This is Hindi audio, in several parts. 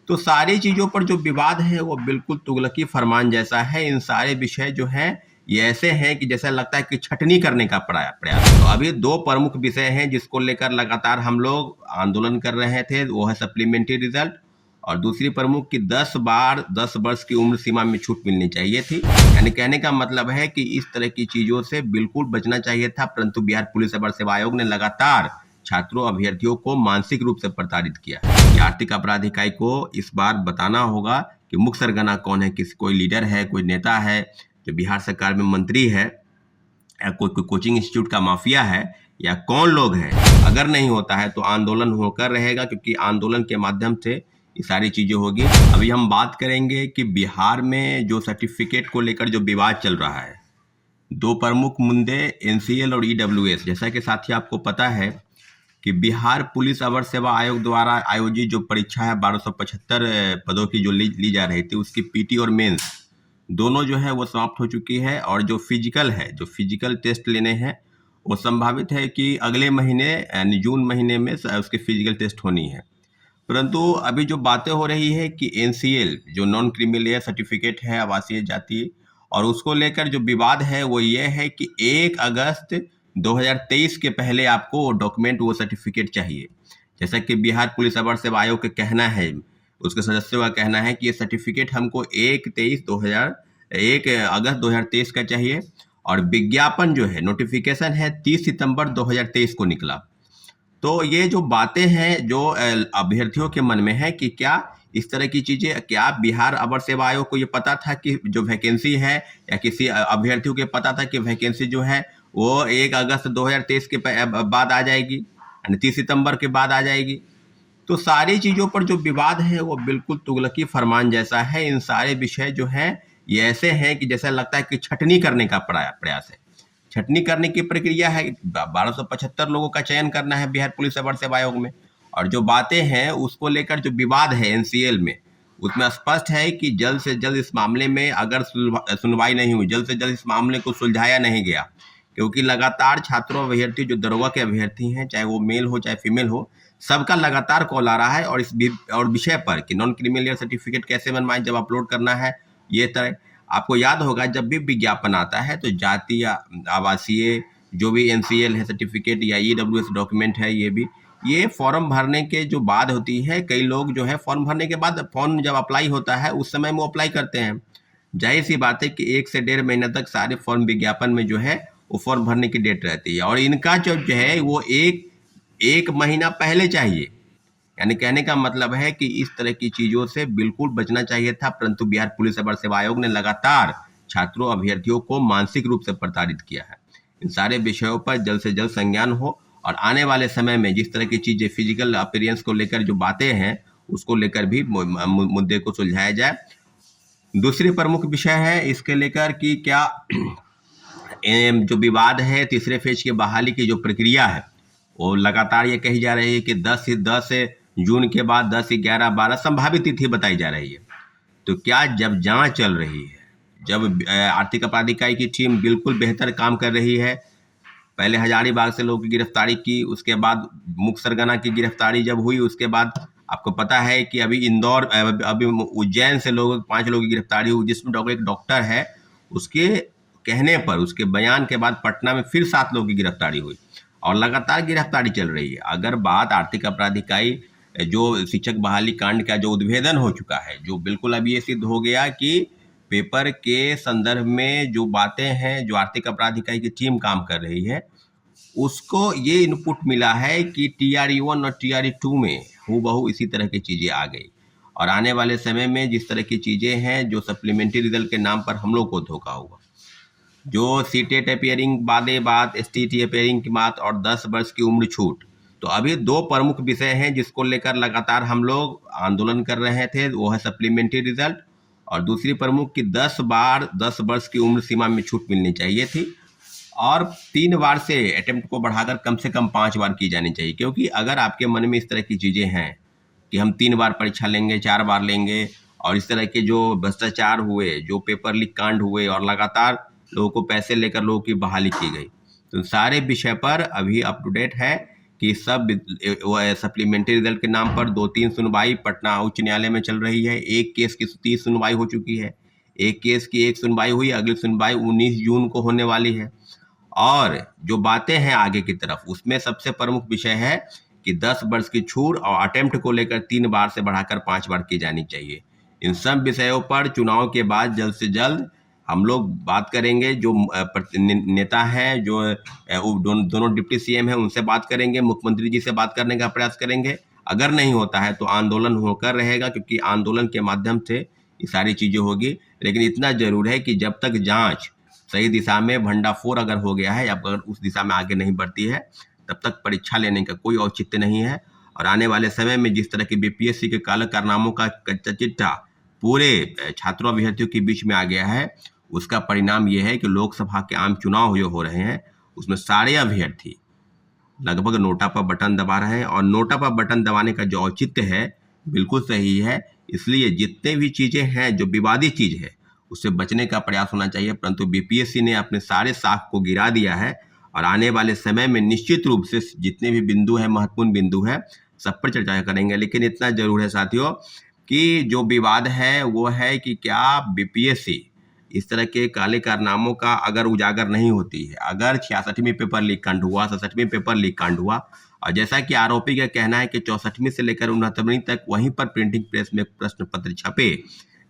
तो सारी चीज़ों पर जो विवाद है वो बिल्कुल तुगलकी फरमान जैसा है। इन सारे विषय जो हैं ये ऐसे हैं कि जैसा लगता है कि छटनी करने का प्रयास। तो अभी दो प्रमुख विषय हैं जिसको लेकर लगातार हम लोग आंदोलन कर रहे थे, वो है सप्लीमेंट्री रिजल्ट और दूसरी प्रमुख की 10 बार 10 वर्ष की उम्र सीमा में छूट मिलनी चाहिए थी। यानी कहने का मतलब है कि इस तरह की चीज़ों से बिल्कुल बचना चाहिए था, परंतु बिहार पुलिस अवर सेवा आयोग ने लगातार छात्रों अभ्यर्थियों को मानसिक रूप से प्रताड़ित किया है। आर्थिक अपराध इकाई को इस बार बताना होगा कि मुख्य सरगना कौन है, किसी कोई लीडर है, कोई नेता है जो बिहार सरकार में मंत्री है, या कोई कोचिंग इंस्टीट्यूट का माफिया है, या कौन लोग हैं। अगर नहीं होता है तो आंदोलन होकर रहेगा, क्योंकि आंदोलन के माध्यम से ये सारी चीज़ें होगी। अभी हम बात करेंगे कि बिहार में जो सर्टिफिकेट को लेकर जो विवाद चल रहा है, दो प्रमुख मुद्दे एनसीएल और ईडब्ल्यूएस। जैसा कि साथी आपको पता है कि बिहार पुलिस अवर सेवा आयोग द्वारा आयोजित जो परीक्षा है 1275 पदों की जो ली जा रही थी, उसकी पीटी और मेंस दोनों जो है वो समाप्त हो चुकी है। और जो फिजिकल टेस्ट लेने हैं वो संभावित है कि अगले महीने यानी जून महीने में उसके फिजिकल टेस्ट होनी है। परंतु अभी जो बातें हो रही है कि एनसीएल जो नॉन क्रीमी सर्टिफिकेट है आवासीय जाति, और उसको लेकर जो विवाद है वो ये है कि 1 अगस्त 2023 के पहले आपको डॉक्यूमेंट वो सर्टिफिकेट चाहिए। जैसा कि बिहार पुलिस अवर सेवा आयोग का कहना है, उसके सदस्यों का कहना है कि ये सर्टिफिकेट हमको 1 अगस्त 2023 का चाहिए, और विज्ञापन जो है नोटिफिकेशन है 30 सितंबर 2023 को निकला। तो ये जो बातें हैं जो अभ्यर्थियों के मन में है कि क्या इस तरह की चीजें, क्या बिहार अवर सेवा आयोग को ये पता था कि जो वैकेंसी है, या किसी अभ्यर्थियों को पता था कि वैकेंसी जो है वो 1 अगस्त 2023 के बाद आ जाएगी, यानी 30 सितंबर के बाद आ जाएगी। तो सारी चीज़ों पर जो विवाद है वो बिल्कुल तुगलकी फरमान जैसा है। इन सारे विषय जो हैं ये ऐसे हैं कि जैसा लगता है कि छटनी करने का प्रयास है। छटनी करने की प्रक्रिया है, 1275 लोगों का चयन करना है बिहार पुलिस अवर सेवा आयोग में, और जो बातें हैं उसको लेकर जो विवाद है एनसीएल में, उसमें स्पष्ट है कि जल्द से जल्द इस मामले में अगर सुनवाई नहीं हुई, जल्द से जल्द इस मामले को सुलझाया नहीं गया, क्योंकि लगातार छात्रों अभ्यर्थी जो दरोगा के अभ्यर्थी हैं, चाहे वो मेल हो चाहे फीमेल हो, सबका लगातार कॉल आ रहा है और इस विषय पर कि नॉन क्रिमिनल सर्टिफिकेट कैसे बनवाएं, जब अपलोड करना है ये तरह। आपको याद होगा जब भी विज्ञापन आता है तो जाति या आवासीय जो भी एनसीएल है सर्टिफिकेट या ईडब्ल्यूएस डॉक्यूमेंट है, ये फॉर्म भरने के जो बाद होती है, कई लोग जो है फॉर्म भरने के बाद फॉर्म जब अप्लाई होता है उस समय वो अप्लाई करते हैं। जाहिर सी बात है कि 1 से 1.5 महीने तक सारे फॉर्म विज्ञापन में जो है वो फॉर्म भरने की डेट रहती है, और इनका जो है वो एक महीना पहले चाहिए। यानी कहने का मतलब है कि इस तरह की चीज़ों से बिल्कुल बचना चाहिए था, परंतु बिहार पुलिस अवर सेवा आयोग ने लगातार छात्रों अभ्यर्थियों को मानसिक रूप से प्रताड़ित किया है। इन सारे विषयों पर जल्द से जल्द संज्ञान हो, और आने वाले समय में जिस तरह की चीज़ें फिजिकल अपीयरेंस को लेकर जो बातें हैं उसको लेकर भी मुद्दे को सुलझाया जाए। दूसरी प्रमुख विषय है इसके लेकर कि क्या जो विवाद है तीसरे फेज की बहाली की जो प्रक्रिया है वो लगातार ये कही जा रही है कि 10 जून के बाद 10, 11, 12 संभावित तिथि बताई जा रही है। तो क्या जब जांच चल रही है, जब आर्थिक अपराध इकाई की टीम बिल्कुल बेहतर काम कर रही है, पहले हजारीबाग से लोगों की गिरफ्तारी की, उसके बाद मुख्य सरगना की गिरफ्तारी जब हुई, उसके बाद आपको पता है कि अभी इंदौर अभी उज्जैन से 5 लोगों की गिरफ्तारी हुई, जिसमें एक डॉक्टर है, उसके कहने पर उसके बयान के बाद पटना में फिर 7 लोगों की गिरफ्तारी हुई, और लगातार गिरफ्तारी चल रही है। अगर बात आर्थिक अपराध इकाई जो शिक्षक बहाली कांड का जो उद्भेदन हो चुका है, जो बिल्कुल अब ये सिद्ध हो गया कि पेपर के संदर्भ में जो बातें हैं, जो आर्थिक अपराध इकाई की टीम काम कर रही है, उसको ये इनपुट मिला है कि TRE-1 और TRE-2 में हूबहू इसी तरह की चीज़ें आ गई, और आने वाले समय में जिस तरह की चीज़ें हैं जो सप्लीमेंट्री रिजल्ट के नाम पर हम लोग को धोखा हुआ, जो सीटेट अपेयरिंग बात, STT अपेयरिंग की बात, और 10 वर्ष की उम्र छूट। तो अभी दो प्रमुख विषय हैं जिसको लेकर लगातार हम लोग आंदोलन कर रहे थे, वो है सप्लीमेंट्री रिजल्ट, और दूसरी प्रमुख की 10 बार 10 वर्ष की उम्र सीमा में छूट मिलनी चाहिए थी, और 3 बार से अटेम्प्ट को बढ़ाकर कम से कम 5 बार की जानी चाहिए। क्योंकि अगर आपके मन में इस तरह की चीज़ें हैं कि हम 3 बार परीक्षा लेंगे, 4 बार लेंगे, और इस तरह के जो भ्रष्टाचार हुए, जो पेपर लीक कांड हुए, और लगातार लोगों को पैसे लेकर लोगों की बहाली की गई, तो सारे विषय पर अभी अप टू डेट है कि सब सप्लीमेंट्री रिजल्ट के नाम पर 2-3 सुनवाई पटना उच्च न्यायालय में चल रही है। एक केस की 30 सुनवाई हो चुकी है, एक केस की एक सुनवाई हुई, अगली सुनवाई 19 जून को होने वाली है। और जो बातें हैं आगे की तरफ, उसमें सबसे प्रमुख विषय है कि 10 वर्ष की छूट और अटेम्प्ट को लेकर 3 बार से बढ़ाकर 5 बार की जानी चाहिए। इन सब विषयों पर चुनाव के बाद जल्द से जल्द हम लोग बात करेंगे। जो नेता हैं, जो दोनों डिप्टी सीएम हैं, उनसे बात करेंगे, मुख्यमंत्री जी से बात करने का प्रयास करेंगे। अगर नहीं होता है तो आंदोलन होकर रहेगा, क्योंकि आंदोलन के माध्यम से ये सारी चीज़ें होगी। लेकिन इतना जरूर है कि जब तक जांच सही दिशा में भंडाफोड़ अगर हो गया है या अगर उस दिशा में आगे नहीं बढ़ती है, तब तक परीक्षा लेने का कोई औचित्य नहीं है। और आने वाले समय में जिस तरह की बीपीएससी के काले कारनामों का कच्चा चिट्ठा पूरे छात्रों अभ्यर्थियों के बीच में आ गया है, उसका परिणाम ये है कि लोकसभा के आम चुनाव जो हो रहे हैं उसमें सारे अभ्यर्थी लगभग नोटा पर बटन दबा रहे हैं। और नोटा पर बटन दबाने का जो औचित्य है बिल्कुल सही है। इसलिए जितने भी चीज़ें हैं जो विवादित चीज़ है उससे बचने का प्रयास होना चाहिए। परंतु बीपीएससी ने अपने सारे साख को गिरा दिया है और आने वाले समय में निश्चित रूप से जितने भी बिंदु हैं, महत्वपूर्ण बिंदु है, सब पर चर्चा करेंगे। लेकिन इतना जरूर है साथियों कि जो विवाद है वो है कि क्या बीपीएससी इस तरह के काले कारनामों का अगर उजागर नहीं होती है, अगर 66वीं पेपर लीक कांड हुआ, 67वीं पेपर लीक कांड हुआ, और जैसा कि आरोपी का कहना है कि 64वीं से लेकर 69वीं तक वहीं पर प्रिंटिंग प्रेस में प्रश्न पत्र छपे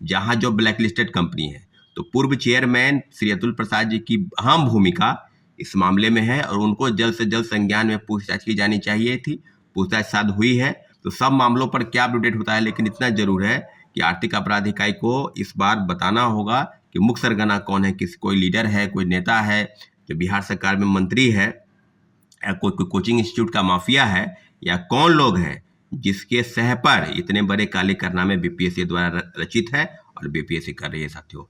जहां जो ब्लैक लिस्टेड कंपनी है, तो पूर्व चेयरमैन श्री अतुल प्रसाद जी की अहम भूमिका इस मामले में है और उनको जल्द से जल्द संज्ञान में पूछताछ की जानी चाहिए थी। पूछताछ शायद हुई है, तो सब मामलों पर क्या अपडेट होता है। लेकिन इतना जरूर है कि आर्थिक अपराध इकाई को इस बार बताना होगा कि मुख्य सरगना कौन है, किसी कोई लीडर है, कोई नेता है जो बिहार सरकार में मंत्री है, या कोई कोचिंग इंस्टीट्यूट का माफिया है, या कौन लोग हैं जिसके सह पर इतने बड़े काले कारनामे बीपीएससी द्वारा रचित है और बीपीएससी कर रही है साथियों।